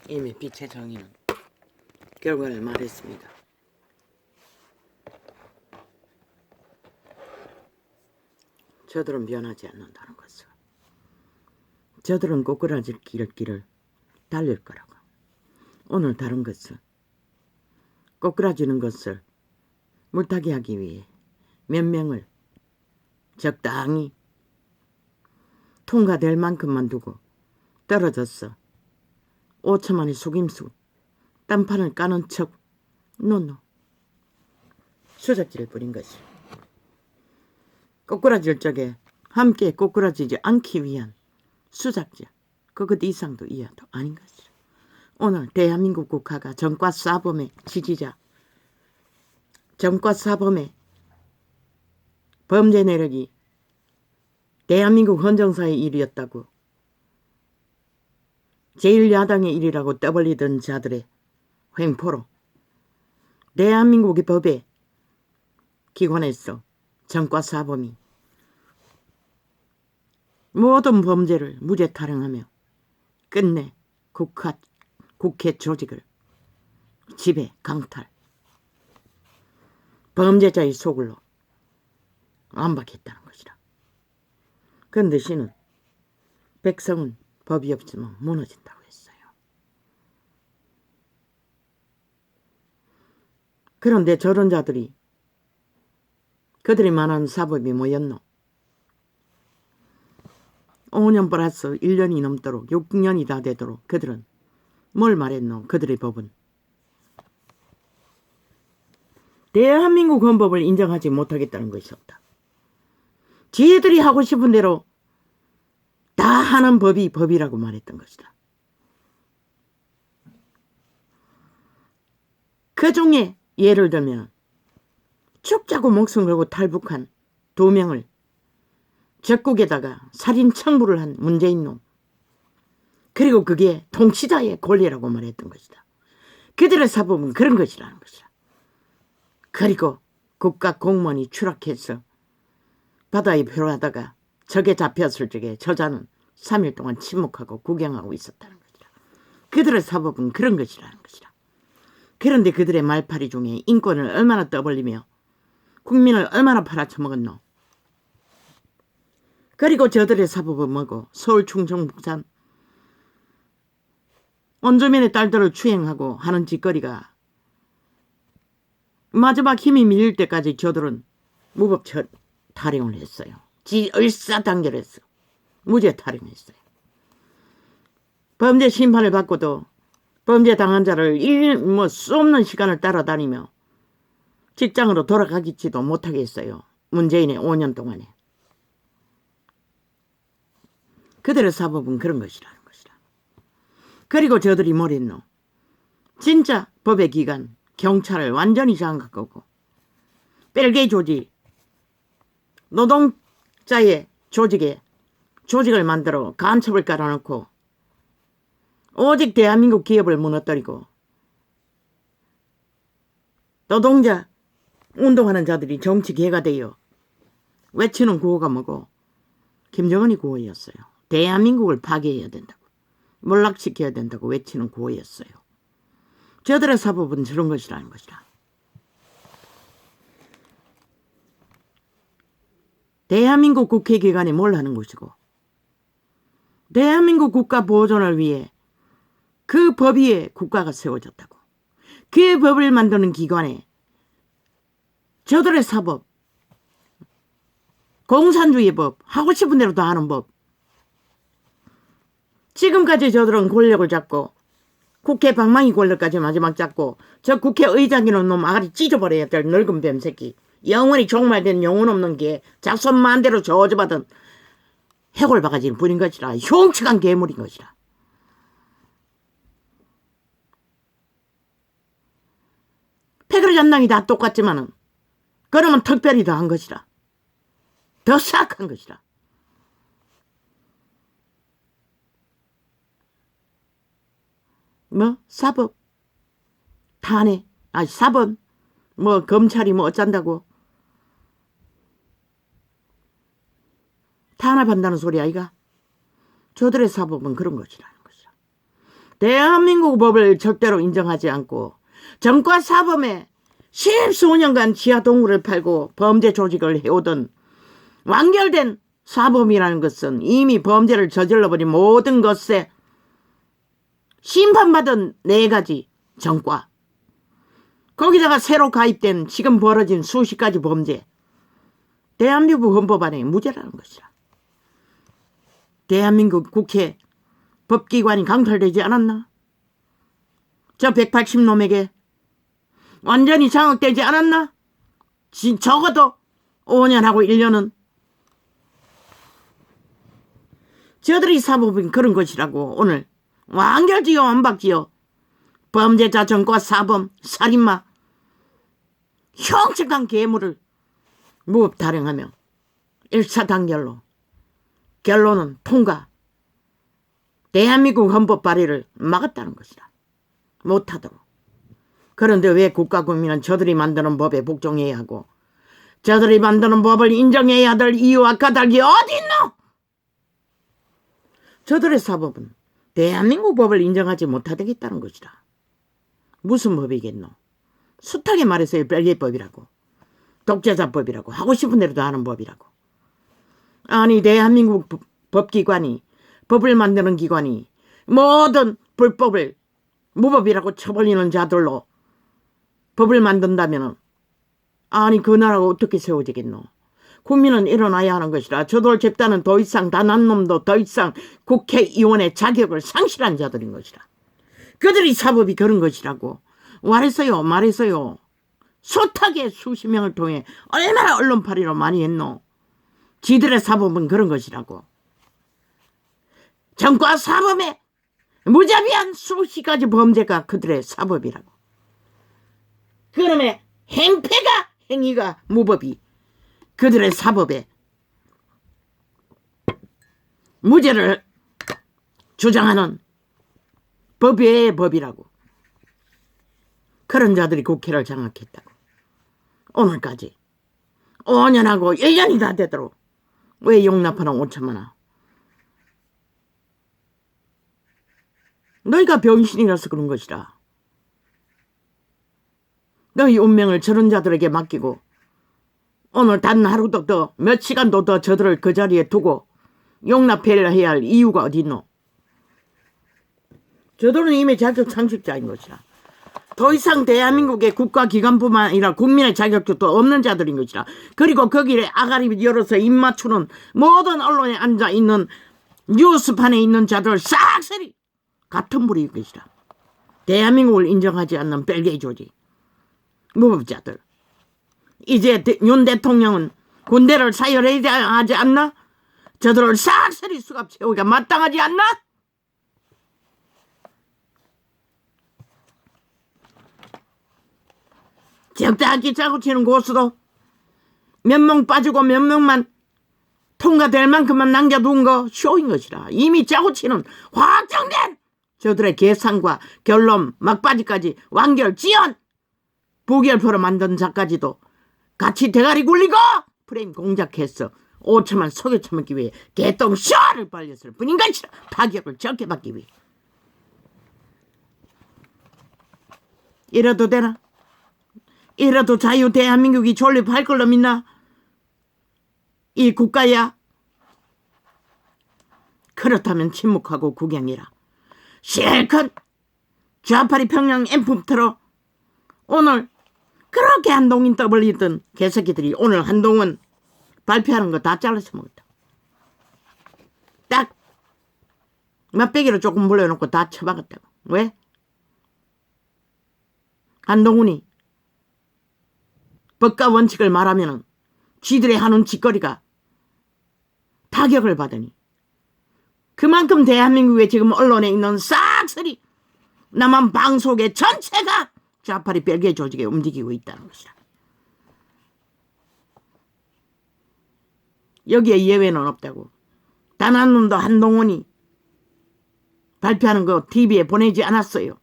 이미 빛의 정의는 결과를 말했습니다. 저들은 변하지 않는다는 것을. 저들은 꼬꾸라질 길을 달릴 거라고. 오늘 다른 것은 꼬꾸라지는 것을 물타기 하기 위해 몇 명을 적당히 통과될 만큼만 두고 떨어졌어. 5천만의 속임수, 딴판을 까는 척, 노노. 수작질을 부린 것이. 꼬꾸라질 적에 함께 꼬꾸라지지 않기 위한 수작질, 그것 이상도 이하도 아닌 것이라. 오늘 대한민국 국가가 전과사범의 지지자, 전과사범의 범죄 내력이 대한민국 헌정사의 일이었다고, 제1야당의 일이라고 떠벌리던 자들의 횡포로 대한민국의 법에 기관에서 전과사범이 모든 범죄를 무죄 타령하며 끝내 국회 조직을 지배 강탈, 범죄자의 소굴로 안박했다는 것이라. 그런데 시는 백성은 법이 없으면 무너진다고 했어요. 그런데 저런 자들이, 그들이 말하는 사법이 뭐였노? 5년 플러스 1년이 넘도록 6년이 다 되도록 그들은 뭘 말했노? 그들의 법은 대한민국 헌법을 인정하지 못하겠다는 것이었다. 지혜들이 하고 싶은 대로 다 하는 법이 법이라고 말했던 것이다. 그 중에 예를 들면 죽자고 목숨 걸고 탈북한 2명을 적국에다가 살인 청부를 한 문재인 놈, 그리고 그게 통치자의 권리라고 말했던 것이다. 그들의 사법은 그런 것이라는 것이다. 그리고 국가 공무원이 추락해서 바다에 표류하다가 적에 잡혔을 적에 저자는 3일 동안 침묵하고 구경하고 있었다는 것이다. 그들의 사법은 그런 것이라는 것이다. 그런데 그들의 말파리 중에 인권을 얼마나 떠벌리며 국민을 얼마나 팔아쳐먹었노? 그리고 저들의 사법은 뭐고? 서울, 충청, 부산 원주민의 딸들을 추행하고 하는 짓거리가 마지막 힘이 밀릴 때까지 저들은 무법 타령을 했어요. 을사단결했어. 무죄 타령했어요. 범죄 심판을 받고도 범죄 당한 자를 수 없는 시간을 따라다니며 직장으로 돌아가기지도 못하게 했어요. 문재인의 5년 동안에. 그들의 사법은 그런 것이라는 것이라. 그리고 저들이 뭘 했노? 진짜 법의 기관, 경찰을 완전히 장악하고 뺄개 조직, 노동자의 조직을 만들어 간첩을 깔아놓고 오직 대한민국 기업을 무너뜨리고 노동자 운동하는 자들이 정치 개가 되어 외치는 구호가 뭐고? 김정은이 구호였어요. 대한민국을 파괴해야 된다고, 몰락시켜야 된다고 외치는 구호였어요. 저들의 사법은 저런 것이라는 것이라. 대한민국 국회기관이 뭘 하는 것이고, 대한민국 국가 보존을 위해 그 법 위에 국가가 세워졌다고. 그 법을 만드는 기관에 저들의 사법, 공산주의 법, 하고 싶은 대로 다 하는 법. 지금까지 저들은 권력을 잡고 국회 방망이 권력까지 마지막 잡고 저 국회의장이라는 놈 아가리 찢어버려야 될 늙은 뱀새끼, 영원히 종말된 영혼 없는 게 자손 만대로 저주받은 해골바가지를 부린 것이라. 흉측한 괴물인 것이라. 패거리 전당이 다 똑같지만은 그러면 특별히 더 한 것이라. 더 사악한 것이라. 뭐 사법, 탄핵, 사법, 뭐 검찰이 뭐 어쩐다고 탄압한다는 소리 아이가? 저들의 사법은 그런 것이라는 것이라. 대한민국 법을 절대로 인정하지 않고 정과 사범에 십수년간 지하 동굴을 팔고 범죄 조직을 해오던 완결된 사범이라는 것은 이미 범죄를 저질러버린 모든 것에 심판받은 4가지 정과, 거기다가 새로 가입된 지금 벌어진 수십 가지 범죄, 대한민국 헌법안에 무죄라는 것이라. 대한민국 국회 법기관이 강탈되지 않았나? 저 180놈에게 완전히 장악되지 않았나? 적어도 5년하고 1년은. 저들이 사법은 그런 것이라고 오늘 완결지요 완박지요 범죄자 정과 사범 살인마 흉측한 괴물을 무업 타령하며 1차 단결로 결론은 통과. 대한민국 헌법 발의를 막았다는 것이다. 못하도록. 그런데 왜 국가국민은 저들이 만드는 법에 복종해야 하고 저들이 만드는 법을 인정해야 될 이유와 까닭이 어디 있노? 저들의 사법은 대한민국 법을 인정하지 못하겠다는 것이다. 무슨 법이겠노? 숱하게 말해서 벨기에법이라고, 독재자법이라고, 하고 싶은 대로 다 하는 법이라고. 아니 대한민국 법기관이, 법을 만드는 기관이 모든 불법을 무법이라고 쳐버리는 자들로 법을 만든다면 아니 그 나라가 어떻게 세워지겠노? 국민은 일어나야 하는 것이라. 저들 집단은 더 이상 단 한 놈도 더 이상 국회의원의 자격을 상실한 자들인 것이라. 그들이 사법이 그런 것이라고 말했어요. 숱하게 수십 명을 통해 얼마나 언론팔이로 많이 했노. 지들의 사법은 그런 것이라고. 정과 사범에 무자비한 수십 가지 범죄가 그들의 사법이라고. 그놈의 행위가 무법이 그들의 사법에 무죄를 주장하는 법 외의 법이라고. 그런 자들이 국회를 장악했다고. 오늘까지 5년하고 1년이 다 되도록 왜 용납하는 5천만 원? 너희가 병신이라서 그런 것이라. 너희 운명을 저런 자들에게 맡기고 오늘 단 하루도 더 몇 시간도 더 저들을 그 자리에 두고 용납해야 할 이유가 어디 있노? 저들은 이미 자격 상실자인 것이라. 더 이상 대한민국의 국가기관뿐만 아니라 국민의 자격도 없는 자들인 것이라. 그리고 거기에 아가리 열어서 입 맞추는 모든 언론에 앉아있는 뉴스판에 있는 자들 싹쓸이 같은 부류일 것이라. 대한민국을 인정하지 않는 벨기에 조직 무법자들. 이제 윤 대통령은 군대를 사열해야 하지 않나? 저들을 싹쓸이 수갑 채우기가 마땅하지 않나? 적당히 짜고 치는 고수도 몇 명 빠지고 몇 명만 통과될 만큼만 남겨둔 거 쇼인 것이라. 이미 짜고 치는 확정된 저들의 계산과 결론 막바지까지 완결 지연 부결표로 만든 자까지도 같이 대가리 굴리고 프레임 공작해서 5천만 속여 처먹기 위해 개똥쇼를 벌렸을 뿐인 것이라. 타격을 적게 받기 위해. 이래도 되나? 이래도 자유 대한민국이 존립할 걸로 믿나? 이 국가야? 그렇다면 침묵하고 구경이라. 실컷 좌파리 평양 엠품 틀어. 오늘 그렇게 한동인 떠벌리던 개새끼들이 오늘 한동훈 발표하는 거 다 잘라서 먹었다. 딱 맛배기로 조금 물려놓고 다 처박았다고. 왜? 한동훈이 법과 원칙을 말하면은 쥐들의 하는 짓거리가 타격을 받으니 그만큼 대한민국에 지금 언론에 있는 싹쓸이 남한 방송의 전체가 좌파리 벨기에 조직에 움직이고 있다는 것이다. 여기에 예외는 없다고. 단 한 놈도 한동훈이 발표하는 거 TV에 보내지 않았어요.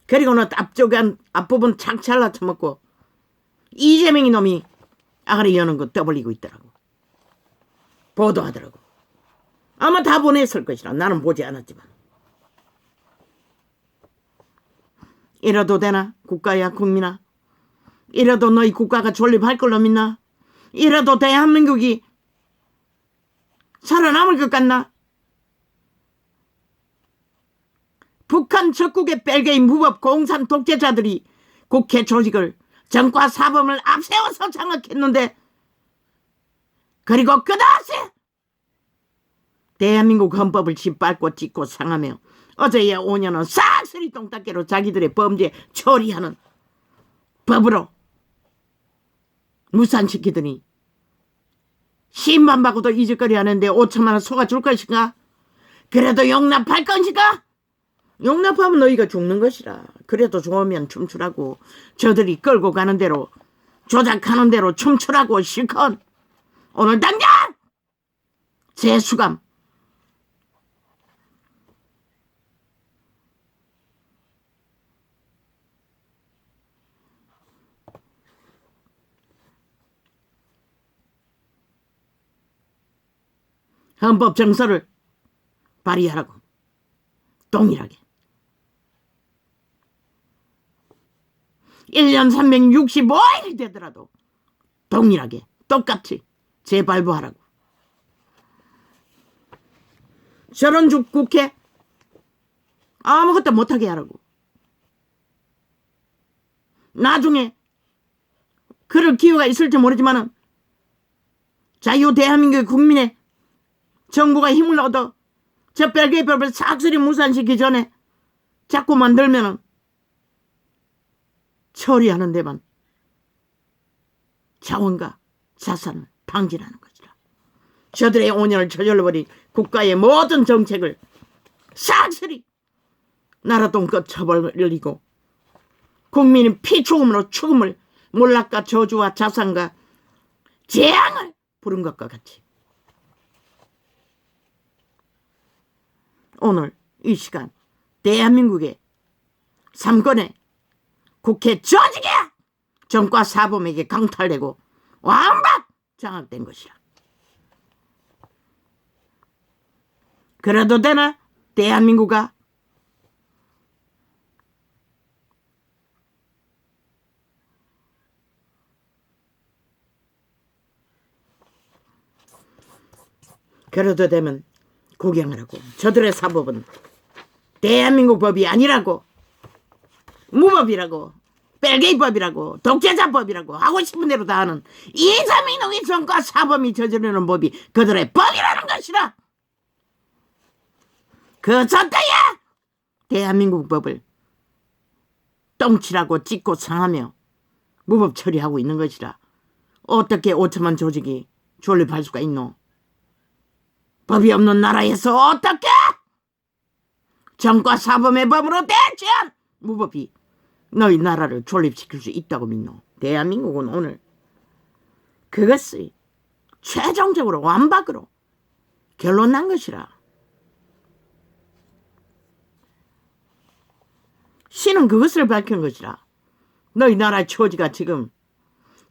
그리고는 앞부분 착 잘라 쳐먹고 이재명이 놈이 아가리 여는 거 떠벌리고 있더라고. 보도하더라고. 아마 다 보냈을 것이라. 나는 보지 않았지만. 이래도 되나? 국가야 국민아. 이래도 너희 국가가 존립할 걸로 믿나? 이래도 대한민국이 살아남을 것 같나? 북한 적국의 벨기에 무법 공산 독재자들이 국회 조직을 정과 사범을 앞세워서 장악했는데, 그리고 그다지 대한민국 헌법을 짓밟고 찢고 상하며 어제의 5년은 싹쓸이 똥닦개로 자기들의 범죄 처리하는 법으로 무산시키더니 시인만 받고도 이직거리 하는데 5천만 원 속아줄 것인가? 그래도 용납할 것인가? 용납하면 너희가 죽는 것이라. 그래도 좋으면 춤추라고. 저들이 끌고 가는 대로 조작하는 대로 춤추라고. 실컷 오늘 당장 재수감 헌법 정서를 발휘하라고. 동일하게 1년 365일 되더라도 동일하게 똑같이 재발부하라고. 저런 국회 아무것도 못하게 하라고. 나중에 그럴 기회가 있을지 모르지만은 자유 대한민국 국민의 정부가 힘을 얻어 저 벨기에 법을 싹쓸이 무산시키기 전에 자꾸 만들면은 처리하는 데만 자원과 자산을 방진하는 것이라. 저들의 5년을 저질러버린 국가의 모든 정책을 싹쓸이 나라돈껏 쳐버리고 국민의 피죽음으로 죽음을 몰락과 저주와 자산과 재앙을 부른 것과 같이 오늘 이 시간 대한민국의 3권의 국회 조직이 정과 사범에게 강탈되고 완박 장악된 것이라. 그래도 되나? 대한민국아. 그래도 되면 구경하라고. 저들의 사법은 대한민국 법이 아니라고. 무법이라고. 벨기에 법이라고. 독재자법이라고. 하고 싶은 대로 다 하는 이삼인홍의 정과 사범이 저지르는 법이 그들의 법이라는 것이라. 그 전때에 대한민국 법을 똥치라고 찢고 상하며 무법 처리하고 있는 것이라. 어떻게 5천만 조직이 존립할 수가 있노? 법이 없는 나라에서 어떻게 정과 사범의 법으로 대체한 무법이 너희 나라를 존립시킬 수 있다고 믿노? 대한민국은 오늘 그것이 최종적으로 완박으로 결론 난 것이라. 신은 그것을 밝힌 것이라. 너희 나라의 처지가 지금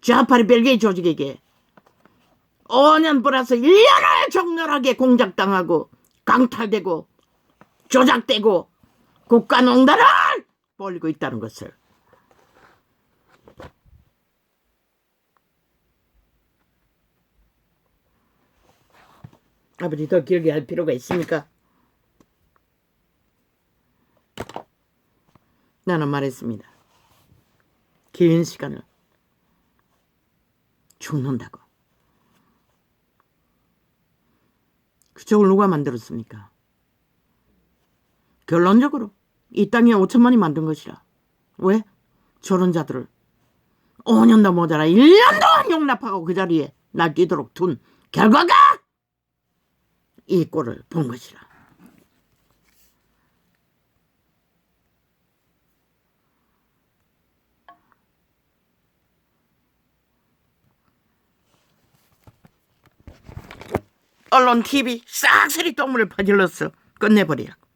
좌파리 벨기에 조직에게 5년 플러스 1년을 적나라하게 공작당하고 강탈되고 조작되고 국가농단을 벌이고 있다는 것을. 아버지 더 길게 할 필요가 있습니까? 나는 말했습니다. 긴 시간을 죽는다고. 그쪽을 누가 만들었습니까? 결론적으로 이 땅에 5천만이 만든 것이라. 왜? 저런 자들을 5년도 모자라 1년 동안 용납하고 그 자리에 놔두도록 둔 결과가 이 꼴을 본 것이라. 언론, TV 싹쓸이 똥물을 퍼질렀어. 끝내버리라고.